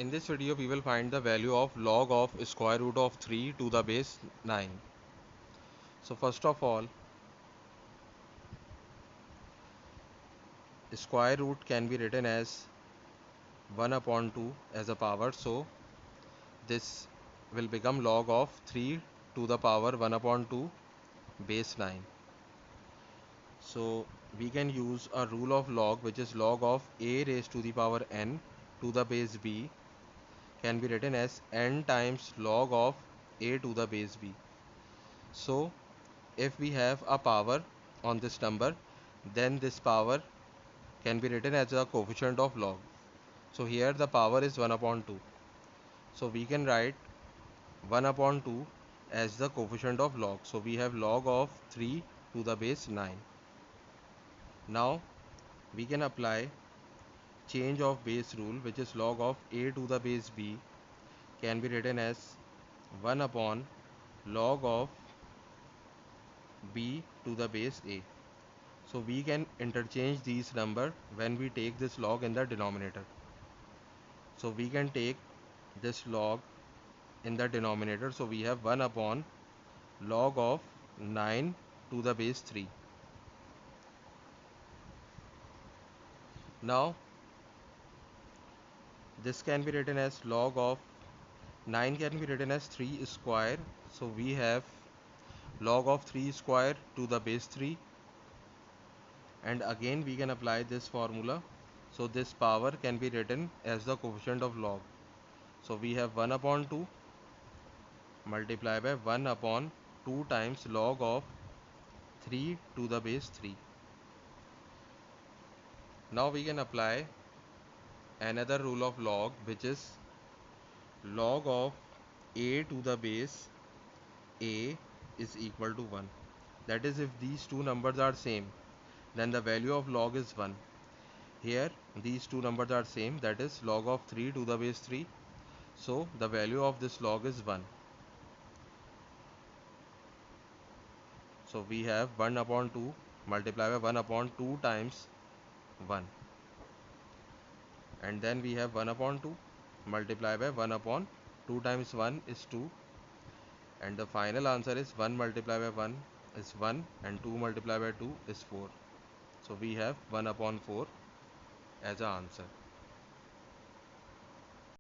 In this video we will find the value of log of square root of 3 to the base 9. So first of all, square root can be written as 1 upon 2 as a power, so this will become log of 3 to the power 1 upon 2 base 9. So we can use a rule of log, which is log of a raised to the power n to the base b can be written as n times log of a to the base b. So if we have a power on this number, then this power can be written as a coefficient of log. So here the power is 1 upon 2. So we can write 1 upon 2 as the coefficient of log. So we have log of 3 to the base 9. Now we can apply change of base rule, which is log of a to the base b can be written as 1 upon log of b to the base a. So we can interchange these number when we take this log in the denominator. So we can take this log in the denominator. So we have 1 upon log of 9 to the base 3. Now this can be written as log of 9 can be written as 3 square. So we have log of 3 square to the base 3, and again we can apply this formula. So this power can be written as the coefficient of log. So we have 1 upon 2 multiplied by 1 upon 2 times log of 3 to the base 3. Now we can apply another rule of log, which is log of a to the base a is equal to 1. That is, if these two numbers are same, then the value of log is 1. Here these two numbers are same, that is log of 3 to the base 3. So the value of this log is 1. So we have 1 upon 2 multiplied by 1 upon 2 times 1. And then we have 1 upon 2 multiplied by 1 upon 2 times 1 is 2. And the final answer is 1 multiplied by 1 is 1 and 2 multiplied by 2 is 4. So we have 1 upon 4 as our answer.